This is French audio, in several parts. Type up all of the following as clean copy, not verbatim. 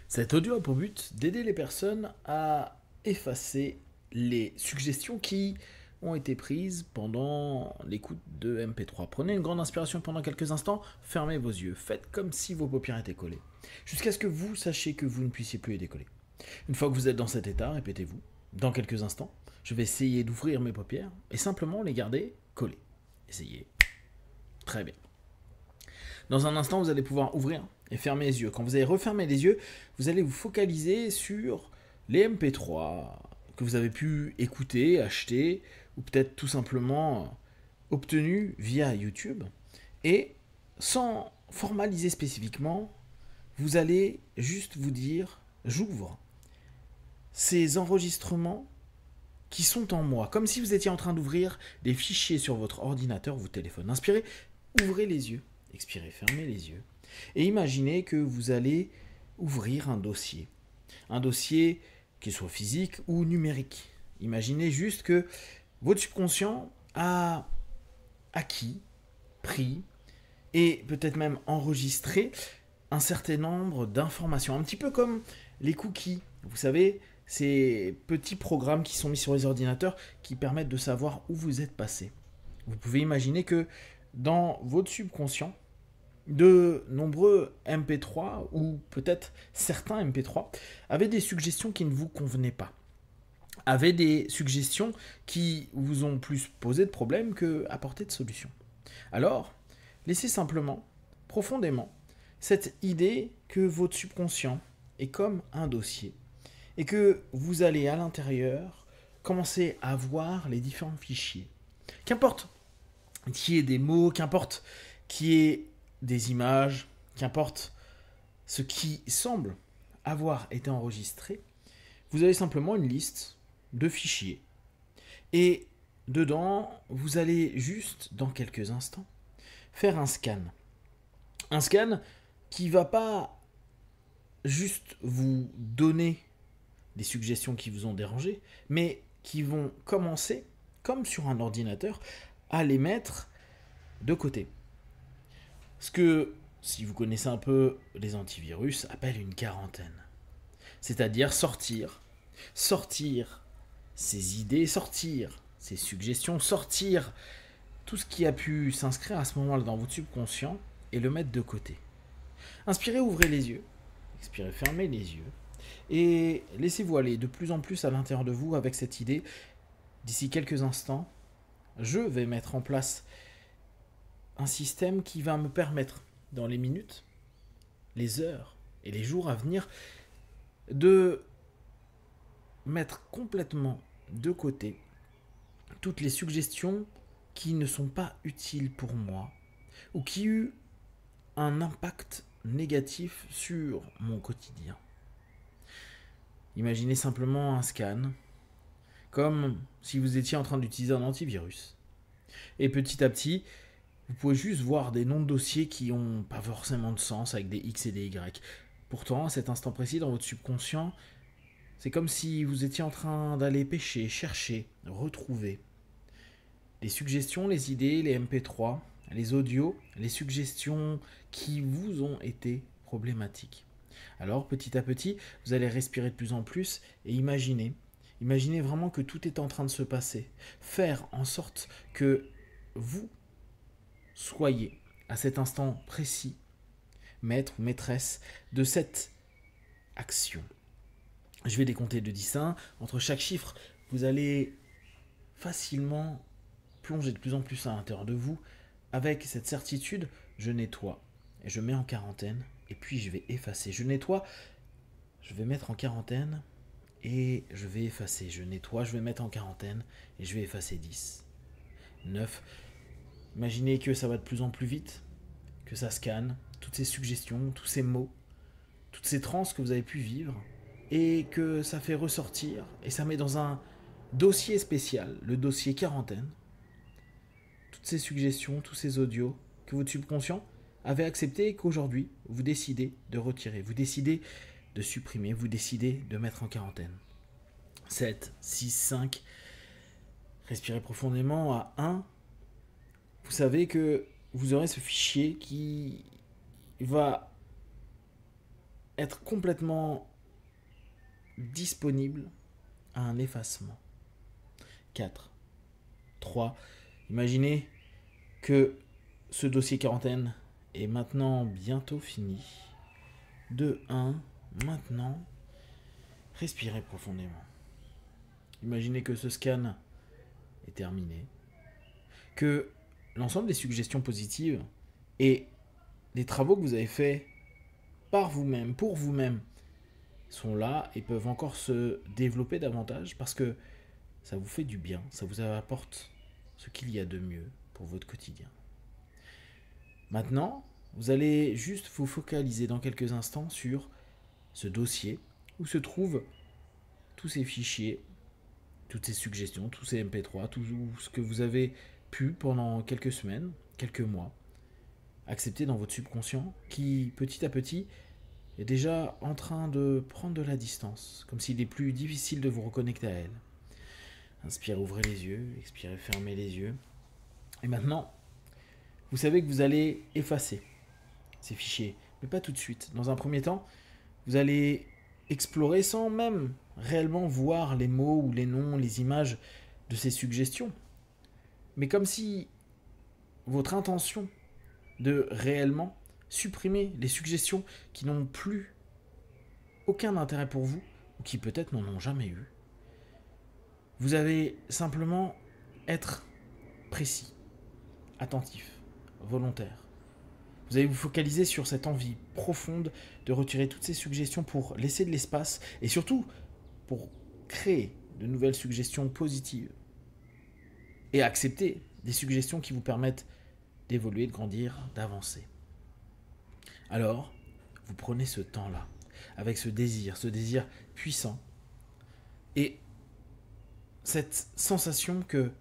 Cet audio a pour but d'aider les personnes à effacer les suggestions qui ont été prises pendant l'écoute de MP3. Prenez une grande inspiration pendant quelques instants, fermez vos yeux, faites comme si vos paupières étaient collées, jusqu'à ce que vous sachiez que vous ne puissiez plus les décoller. Une fois que vous êtes dans cet état, répétez-vous, dans quelques instants, je vais essayer d'ouvrir mes paupières et simplement les garder collées. Essayez. Très bien. Dans un instant, vous allez pouvoir ouvrir et fermer les yeux. Quand vous allez refermer les yeux, vous allez vous focaliser sur les MP3 que vous avez pu écouter, acheter, ou peut-être tout simplement obtenus via YouTube. Et sans formaliser spécifiquement, vous allez juste vous dire, j'ouvre ces enregistrements qui sont en moi, comme si vous étiez en train d'ouvrir des fichiers sur votre ordinateur ou votre téléphone. Inspirez, ouvrez les yeux. Expirez, fermez les yeux. Et imaginez que vous allez ouvrir un dossier. Un dossier qui soit physique ou numérique. Imaginez juste que votre subconscient a acquis, pris et peut-être même enregistré un certain nombre d'informations. Un petit peu comme les cookies. Vous savez, ces petits programmes qui sont mis sur les ordinateurs qui permettent de savoir où vous êtes passé. Vous pouvez imaginer que dans votre subconscient, de nombreux MP3 ou peut-être certains MP3 avaient des suggestions qui ne vous convenaient pas, avaient des suggestions qui vous ont plus posé de problèmes que apporté de solutions. Alors, laissez simplement, profondément, cette idée que votre subconscient est comme un dossier et que vous allez à l'intérieur commencer à voir les différents fichiers. Qu'importe qu'il y ait des mots, qu'importe qu'il y ait des images, qu'importe ce qui semble avoir été enregistré, vous avez simplement une liste de fichiers. Et dedans, vous allez juste, dans quelques instants, faire un scan. Un scan qui ne va pas juste vous donner des suggestions qui vous ont dérangé, mais qui vont commencer, comme sur un ordinateur, à les mettre de côté. Ce que, si vous connaissez un peu les antivirus, appellent une quarantaine. C'est-à-dire sortir ces idées, sortir ces suggestions, sortir tout ce qui a pu s'inscrire à ce moment-là dans votre subconscient et le mettre de côté. Inspirez, ouvrez les yeux. Expirez, fermez les yeux. Et laissez-vous aller de plus en plus à l'intérieur de vous avec cette idée. D'ici quelques instants, je vais mettre en place un système qui va me permettre, dans les minutes, les heures et les jours à venir, de mettre complètement de côté toutes les suggestions qui ne sont pas utiles pour moi ou qui ont eu un impact négatif sur mon quotidien. Imaginez simplement un scan, comme si vous étiez en train d'utiliser un antivirus. Et petit à petit, vous pouvez juste voir des noms de dossiers qui n'ont pas forcément de sens avec des X et des Y. Pourtant, à cet instant précis, dans votre subconscient, c'est comme si vous étiez en train d'aller pêcher, chercher, retrouver les suggestions, les idées, les MP3, les audios, les suggestions qui vous ont été problématiques. Alors, petit à petit, vous allez respirer de plus en plus et imaginer vraiment que tout est en train de se passer. Faire en sorte que vous soyez à cet instant précis maître ou maîtresse de cette action. Je vais décompter de 10 à 1. Entre chaque chiffre, vous allez facilement plonger de plus en plus à l'intérieur de vous avec cette certitude, je nettoie et je mets en quarantaine et puis je vais effacer. Je nettoie, je vais mettre en quarantaine et je vais effacer. Je nettoie, je vais mettre en quarantaine et je vais effacer 10. 9. Imaginez que ça va de plus en plus vite, que ça scanne toutes ces suggestions, tous ces mots, toutes ces transes que vous avez pu vivre, et que ça fait ressortir, et ça met dans un dossier spécial, le dossier quarantaine, toutes ces suggestions, tous ces audios que votre subconscient avait accepté et qu'aujourd'hui, vous décidez de retirer, vous décidez de supprimer, vous décidez de mettre en quarantaine. 7, 6, 5, respirez profondément à 1. Vous savez que vous aurez ce fichier qui va être complètement disponible à un effacement. 4. 3. Imaginez que ce dossier quarantaine est maintenant bientôt fini. 2. 1. Maintenant, respirez profondément. Imaginez que ce scan est terminé. Que l'ensemble des suggestions positives et des travaux que vous avez faits par vous-même, pour vous-même, sont là et peuvent encore se développer davantage parce que ça vous fait du bien, ça vous apporte ce qu'il y a de mieux pour votre quotidien. Maintenant, vous allez juste vous focaliser dans quelques instants sur ce dossier où se trouvent tous ces fichiers, toutes ces suggestions, tous ces MP3, tout ce que vous avez pu pendant quelques semaines, quelques mois, accepter dans votre subconscient qui, petit à petit, est déjà en train de prendre de la distance, comme s'il est plus difficile de vous reconnecter à elle. Inspirez, ouvrez les yeux, expirez, fermez les yeux. Et maintenant, vous savez que vous allez effacer ces fichiers, mais pas tout de suite. Dans un premier temps, vous allez explorer sans même réellement voir les mots ou les noms, les images de ces suggestions. Mais comme si votre intention de réellement supprimer les suggestions qui n'ont plus aucun intérêt pour vous, ou qui peut-être n'en ont jamais eu, vous allez simplement être précis, attentif, volontaire. Vous allez vous focaliser sur cette envie profonde de retirer toutes ces suggestions pour laisser de l'espace et surtout pour créer de nouvelles suggestions positives et accepter des suggestions qui vous permettent d'évoluer, de grandir, d'avancer. Alors, vous prenez ce temps-là avec ce désir puissant et cette sensation que,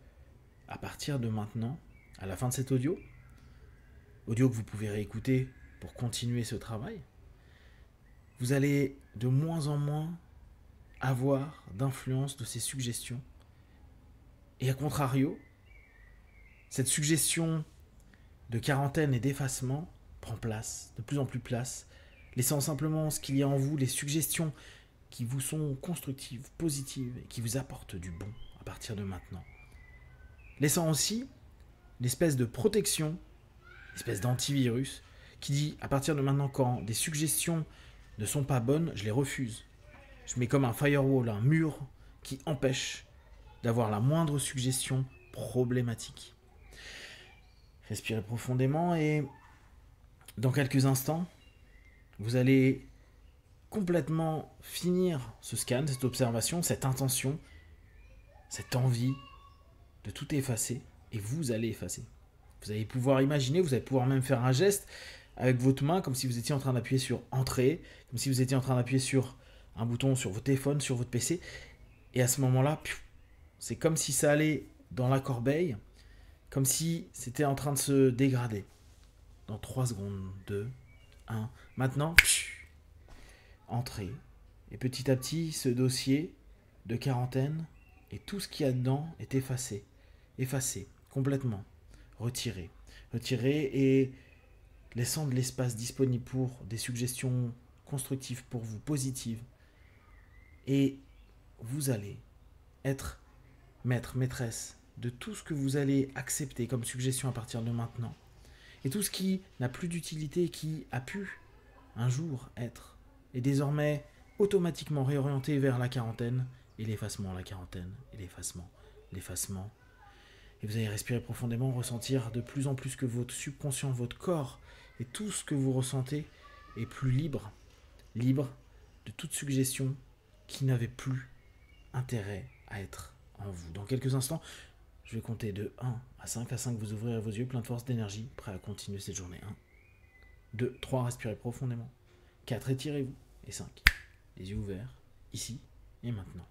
à partir de maintenant, à la fin de cet audio que vous pouvez réécouter pour continuer ce travail, vous allez de moins en moins avoir d'influence de ces suggestions. Et à contrario, cette suggestion de quarantaine et d'effacement prend place, de plus en plus place, laissant simplement ce qu'il y a en vous, les suggestions qui vous sont constructives, positives et qui vous apportent du bon à partir de maintenant. Laissant aussi une espèce de protection, une espèce d'antivirus qui dit à partir de maintenant quand des suggestions ne sont pas bonnes, je les refuse. Je mets comme un firewall, un mur qui empêche d'avoir la moindre suggestion problématique. Respirez profondément et dans quelques instants, vous allez complètement finir ce scan, cette observation, cette intention, cette envie de tout effacer et vous allez effacer. Vous allez pouvoir imaginer, vous allez pouvoir même faire un geste avec votre main comme si vous étiez en train d'appuyer sur Entrée, comme si vous étiez en train d'appuyer sur un bouton sur votre téléphone, sur votre PC. Et à ce moment-là, c'est comme si ça allait dans la corbeille, comme si c'était en train de se dégrader. Dans 3 secondes, 2, 1. Maintenant, Entrée. Et petit à petit, ce dossier de quarantaine et tout ce qu'il y a dedans est effacé. Effacé, complètement. Retiré. Retiré et laissant de l'espace disponible pour des suggestions constructives pour vous, positives. Et vous allez être maître, maîtresse de tout ce que vous allez accepter comme suggestion à partir de maintenant. Et tout ce qui n'a plus d'utilité, qui a pu un jour être, est désormais automatiquement réorienté vers la quarantaine et l'effacement, la quarantaine et l'effacement, l'effacement. Et vous allez respirer profondément, ressentir de plus en plus que votre subconscient, votre corps et tout ce que vous ressentez est plus libre, libre de toute suggestion qui n'avait plus intérêt à être en vous. Dans quelques instants, je vais compter de 1 à 5. À 5, vous ouvrirez vos yeux, plein de force, d'énergie, prêt à continuer cette journée. 1, 2, 3, respirez profondément. 4, étirez-vous. Et 5, les yeux ouverts, ici et maintenant.